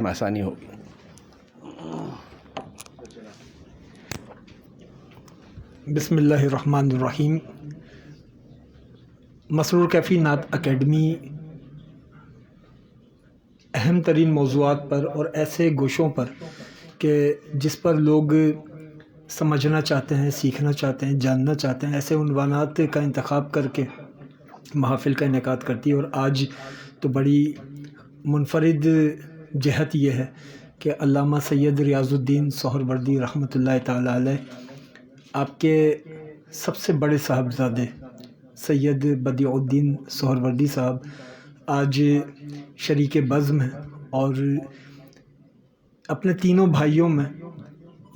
میں آسانی ہوگی۔ بسم اللہ الرحمن الرحیم۔ مسرور کیفی نعت اکیڈمی اہم ترین موضوعات پر اور ایسے گوشوں پر کہ جس پر لوگ سمجھنا چاہتے ہیں، سیکھنا چاہتے ہیں، جاننا چاہتے ہیں، ایسے عنوانات کا انتخاب کر کے محافل کا انعقاد کرتی ہے۔ اور آج تو بڑی منفرد جہت یہ ہے کہ علامہ سید ریاض الدین سہروردی رحمۃ اللہ تعالیٰ علیہ، آپ کے سب سے بڑے صاحبزادے سید بدیع الدین سہروردی صاحب آج شریک بزم ہیں، اور اپنے تینوں بھائیوں میں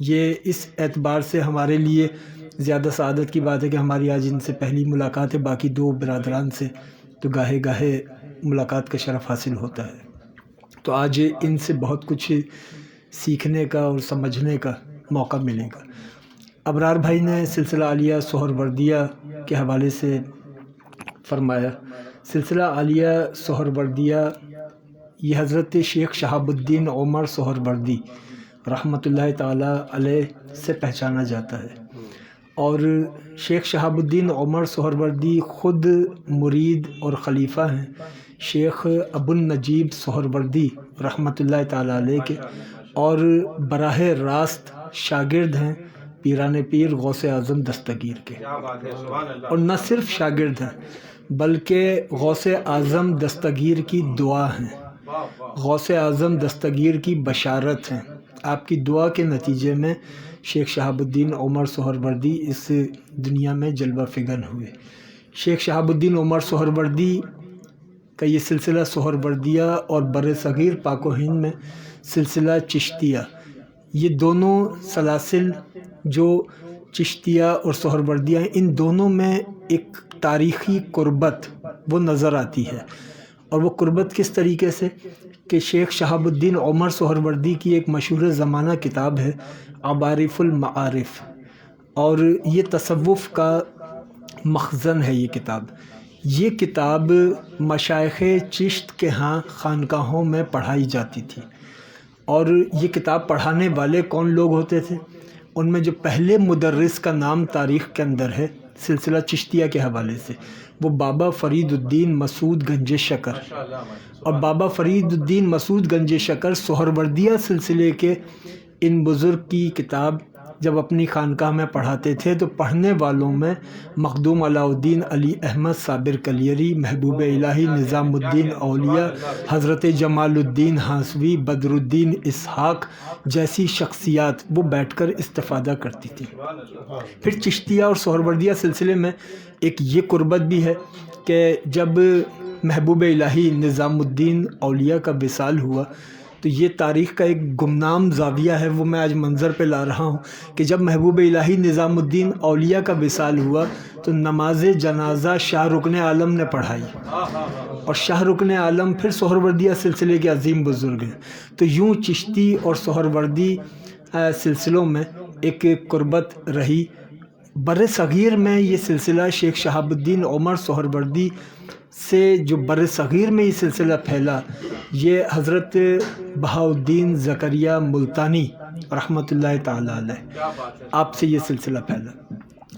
یہ اس اعتبار سے ہمارے لیے زیادہ سعادت کی بات ہے کہ ہماری آج ان سے پہلی ملاقات ہے، باقی دو برادران سے تو گاہے گاہے ملاقات کا شرف حاصل ہوتا ہے۔ تو آج ان سے بہت کچھ سیکھنے کا اور سمجھنے کا موقع ملے گا۔ ابرار بھائی نے سلسلہ عالیہ سہروردیہ کے حوالے سے فرمایا، سلسلہ عالیہ سہروردیہ یہ حضرت شیخ شہاب الدین عمر سہروردی رحمۃ اللہ تعالیٰ علیہ سے پہچانا جاتا ہے، اور شیخ شہاب الدین عمر سہروردی خود مرید اور خلیفہ ہیں شیخ ابو النجیب سہروردی رحمۃ اللہ تعالیٰ علیہ کے، اور براہ راست شاگرد ہیں پیران پیر غوث اعظم دستگیر کے، اور نہ صرف شاگرد ہیں بلکہ غوث اعظم دستگیر کی دعا ہیں، غوث اعظم دستگیر کی بشارت ہیں۔ آپ کی دعا کے نتیجے میں شیخ شہاب الدین عمر سہروردی اس دنیا میں جلوہ فگن ہوئے۔ شیخ شہاب الدین عمر سہروردی کا یہ سلسلہ سہروردیہ اور بر صغیر پاک و ہند میں سلسلہ چشتیہ، یہ دونوں سلاسل جو چشتیہ اور سہروردیہ ہیں، ان دونوں میں ایک تاریخی قربت وہ نظر آتی ہے۔ اور وہ قربت کس طریقے سے کہ شیخ شہاب الدین عمر سہروردی کی ایک مشہور زمانہ کتاب ہے عبارف المعارف، اور یہ تصوف کا مخزن ہے۔ یہ کتاب مشائخ چشت کے ہاں خانقاہوں میں پڑھائی جاتی تھی، اور یہ کتاب پڑھانے والے کون لوگ ہوتے تھے؟ ان میں جو پہلے مدرس کا نام تاریخ کے اندر ہے سلسلہ چشتیہ کے حوالے سے، وہ بابا فرید الدین مسعود گنج شکر، اور بابا فرید الدین مسعود گنج شکر سہروردیہ سلسلے کے ان بزرگ کی کتاب جب اپنی خانقاہ میں پڑھاتے تھے تو پڑھنے والوں میں مخدوم علاء الدین علی احمد صابر کلیری، محبوب الہی نظام الدین اولیاء، حضرت جمال الدین ہانسوی، بدر الدین اسحاق جیسی شخصیات وہ بیٹھ کر استفادہ کرتی تھی۔ پھر چشتیہ اور سہروردیہ سلسلے میں ایک یہ قربت بھی ہے کہ جب محبوب الہی نظام الدین اولیاء کا وصال ہوا تو یہ تاریخ کا ایک گمنام زاویہ ہے، وہ میں آج منظر پہ لا رہا ہوں کہ جب محبوب الہی نظام الدین اولیاء کا وصال ہوا تو نماز جنازہ شاہ رکن عالم نے پڑھائی، اور شاہ رکن عالم پھر سہروردیہ سلسلے کے عظیم بزرگ ہیں۔ تو یوں چشتی اور سہروردی سلسلوں میں ایک قربت رہی۔ بر صغیر میں یہ سلسلہ شیخ شہاب الدین عمر سہروردی سے جو بر صغیر میں یہ سلسلہ پھیلا، یہ حضرت بہاء الدین زکریا ملتانی رحمۃ اللہ تعالیٰ علیہ، آپ سے یہ سلسلہ پھیلا۔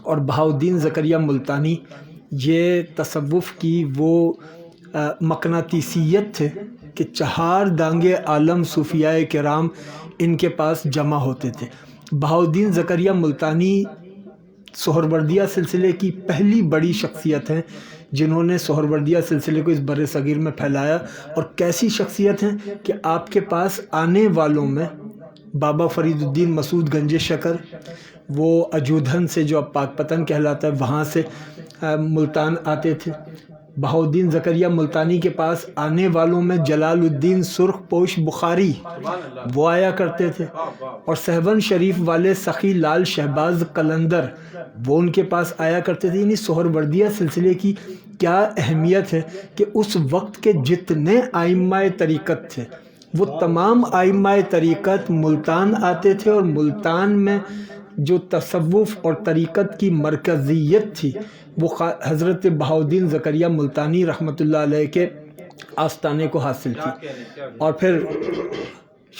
اور بہاء الدین زکریا ملتانی یہ تصوف کی وہ مقناطیسیت تھے کہ چہار دانگے عالم صوفیاء کرام ان کے پاس جمع ہوتے تھے۔ بہاء الدین زکریا ملتانی سہروردیہ سلسلے کی پہلی بڑی شخصیت ہیں جنہوں نے سہروردیہ سلسلے کو اس بر صغیر میں پھیلایا، اور کیسی شخصیت ہیں کہ آپ کے پاس آنے والوں میں بابا فرید الدین مسعود گنج شکر، وہ اجودھن سے جو اب پاک پتن کہلاتا ہے وہاں سے ملتان آتے تھے۔ بہاء الدین زکریا ملتانی کے پاس آنے والوں میں جلال الدین سرخ پوش بخاری وہ آیا کرتے تھے، اور سہون شریف والے سخی لال شہباز قلندر وہ ان کے پاس آیا کرتے تھے۔ یعنی سہروردیہ سلسلے کی کیا اہمیت ہے کہ اس وقت کے جتنے ائمہ طریقت تھے وہ تمام ائمہ طریقت ملتان آتے تھے، اور ملتان میں جو تصوف اور طریقت کی مرکزیت تھی وہ حضرت بہاء الدین زکریا ملتانی رحمۃ اللہ علیہ کے آستانے کو حاصل تھی۔ اور پھر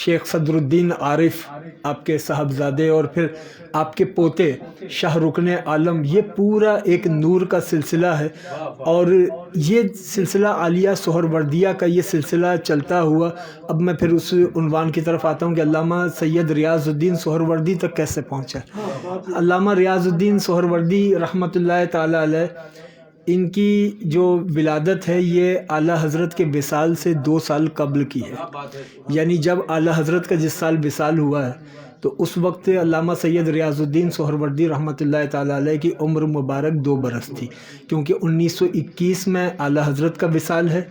شیخ صدر الدین عارف آپ کے صاحبزادے اور پھر آپ کے پوتے شاہ رکن عالم، یہ پورا ایک نور کا سلسلہ ہے۔ اور یہ سلسلہ عالیہ سہروردیہ کا یہ سلسلہ چلتا ہوا، اب میں پھر اس عنوان کی طرف آتا ہوں کہ علامہ سید ریاض الدین سہروردی تک کیسے پہنچا۔ علامہ ریاض الدین سہروردی رحمۃ اللہ تعالی علیہ، ان کی جو ولادت ہے یہ اعلیٰ حضرت کے وصال سے 2 سال قبل کی ہے، یعنی جب اعلیٰ حضرت کا جس سال وصال ہوا ہے تو اس وقت علامہ سید ریاض الدین سہروردی رحمۃ اللہ تعالیٰ علیہ کی عمر مبارک 2 برس تھی، کیونکہ 1921 میں اعلیٰ حضرت کا وصال ہے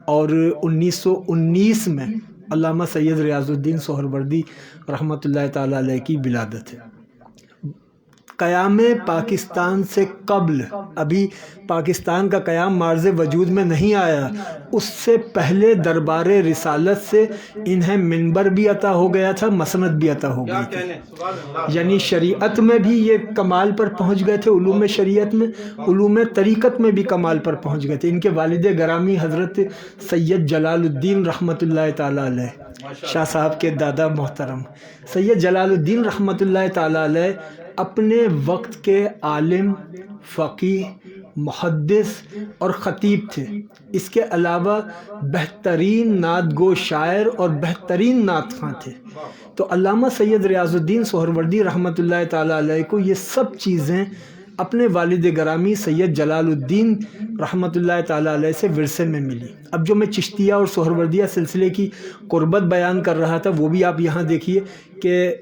اور 1919 میں علامہ سید ریاض الدین سہروردی رحمۃ اللہ تعالیٰ علیہ کی ولادت ہے۔ قیام پاکستان سے قبل، ابھی پاکستان کا قیام معرض وجود میں نہیں آیا، اس سے پہلے دربار رسالت سے انہیں منبر بھی عطا ہو گیا تھا، مسند بھی عطا ہو گئی تھی، یعنی شریعت میں بھی یہ کمال پر پہنچ گئے تھے، علوم شریعت میں، علوم طریقت میں بھی کمال پر پہنچ گئے تھے۔ ان کے والد گرامی حضرت سید جلال الدین رحمۃ اللہ تعالیٰ علیہ، شاہ صاحب کے دادا محترم سید جلال الدین رحمۃ اللہ تعالیٰ علیہ اپنے وقت کے عالم، فقیہ، محدث اور خطیب تھے۔ اس کے علاوہ بہترین نعت گو شاعر اور بہترین نعت خواں تھے۔ تو علامہ سید ریاض الدین سہروردی رحمۃ اللہ تعالیٰ علیہ کو یہ سب چیزیں اپنے والد گرامی سید جلال الدین رحمۃ اللہ تعالیٰ علیہ سے ورثے میں ملی۔ اب جو میں چشتیہ اور سہروردیہ سلسلے کی قربت بیان کر رہا تھا، وہ بھی آپ یہاں دیکھیے کہ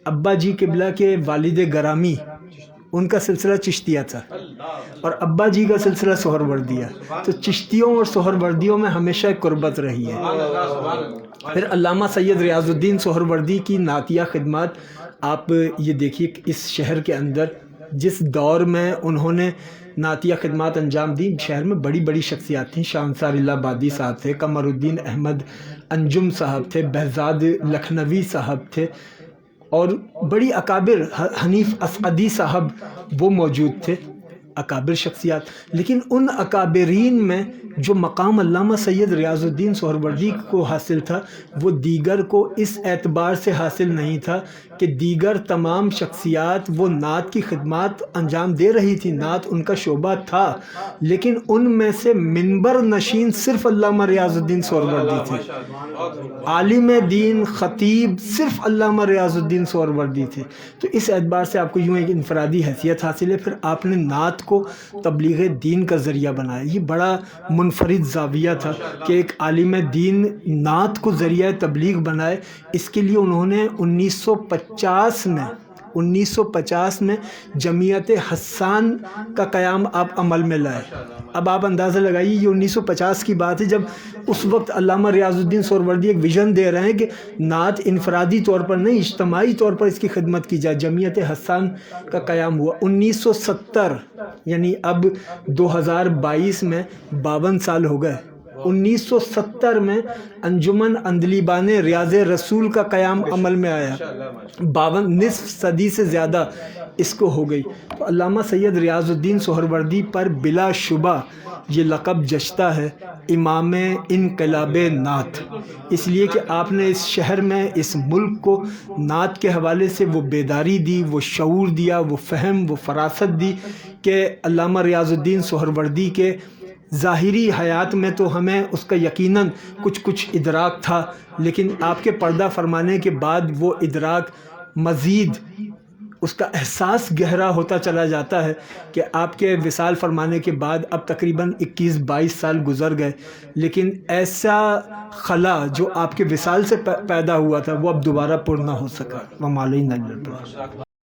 ابا جی قبلہ کے والد گرامی، ان کا سلسلہ چشتیہ تھا اور ابا جی کا سلسلہ سہروردیہ، تو چشتیوں اور سہروردیوں میں ہمیشہ ایک قربت رہی ہے۔ پھر علامہ سید ریاض الدین سہروردی کی نعتیہ خدمات آپ یہ دیکھیے، اس شہر کے اندر جس دور میں انہوں نے نعتیہ خدمات انجام دی، شہر میں بڑی بڑی شخصیات تھیں، شاہ انصار اللہ آبادی صاحب تھے، قمر الدین احمد انجم صاحب تھے، بہزاد لکھنوی صاحب تھے، اور بڑی اکابر، حنیف اسعدی صاحب وہ موجود تھے، اکابر شخصیات۔ لیکن ان اکابرین میں جو مقام علامہ سید ریاض الدین سہروردی کو حاصل تھا، وہ دیگر کو اس اعتبار سے حاصل نہیں تھا کہ دیگر تمام شخصیات وہ نعت کی خدمات انجام دے رہی تھی، نعت ان کا شعبہ تھا، لیکن ان میں سے منبر نشین صرف علامہ ریاض الدین سہروردی تھے، عالم دین، خطیب صرف علامہ ریاض الدین سہروردی تھے۔ تو اس اعتبار سے آپ کو یوں ایک انفرادی حیثیت حاصل ہے۔ پھر آپ نے نعت کو تبلیغ دین کا ذریعہ بنایا، یہ بڑا منفرد زاویہ تھا کہ ایک عالم دین نعت کو ذریعہ تبلیغ بنائے۔ اس کے لیے انہوں نے 1950 میں جمعیت حسان کا قیام آپ عمل میں لائے۔ اب آپ اندازہ لگائیے، یہ 1950 کی بات ہے، جب اس وقت علامہ ریاض الدین سہروردی ایک ویژن دے رہے ہیں کہ نعت انفرادی طور پر نہیں، اجتماعی طور پر اس کی خدمت کی جائے۔ جمعیت حسان کا قیام ہوا 1970، یعنی اب 2022 میں 52 سال ہو گئے۔ 1970 میں انجمن عندلیبان ریاض رسول کا قیام عمل میں آیا، 52 نصف صدی سے زیادہ اس کو ہو گئی۔ تو علامہ سید ریاض الدین سہروردی پر بلا شبہ یہ لقب جچتا ہے امام انقلاب نعت، اس لیے کہ آپ نے اس شہر میں، اس ملک کو نعت کے حوالے سے وہ بیداری دی، وہ شعور دیا، وہ فہم، وہ فراست دی کہ علامہ ریاض الدین سہروردی کے ظاہری حیات میں تو ہمیں اس کا یقیناً کچھ ادراک تھا، لیکن آپ کے پردہ فرمانے کے بعد وہ ادراک مزید، اس کا احساس گہرا ہوتا چلا جاتا ہے کہ آپ کے وصال فرمانے کے بعد اب تقریباً 21-22 سال گزر گئے، لیکن ایسا خلا جو آپ کے وصال سے پیدا ہوا تھا وہ اب دوبارہ پر نہ ہو سکا۔ وما علینا الا البلاغ۔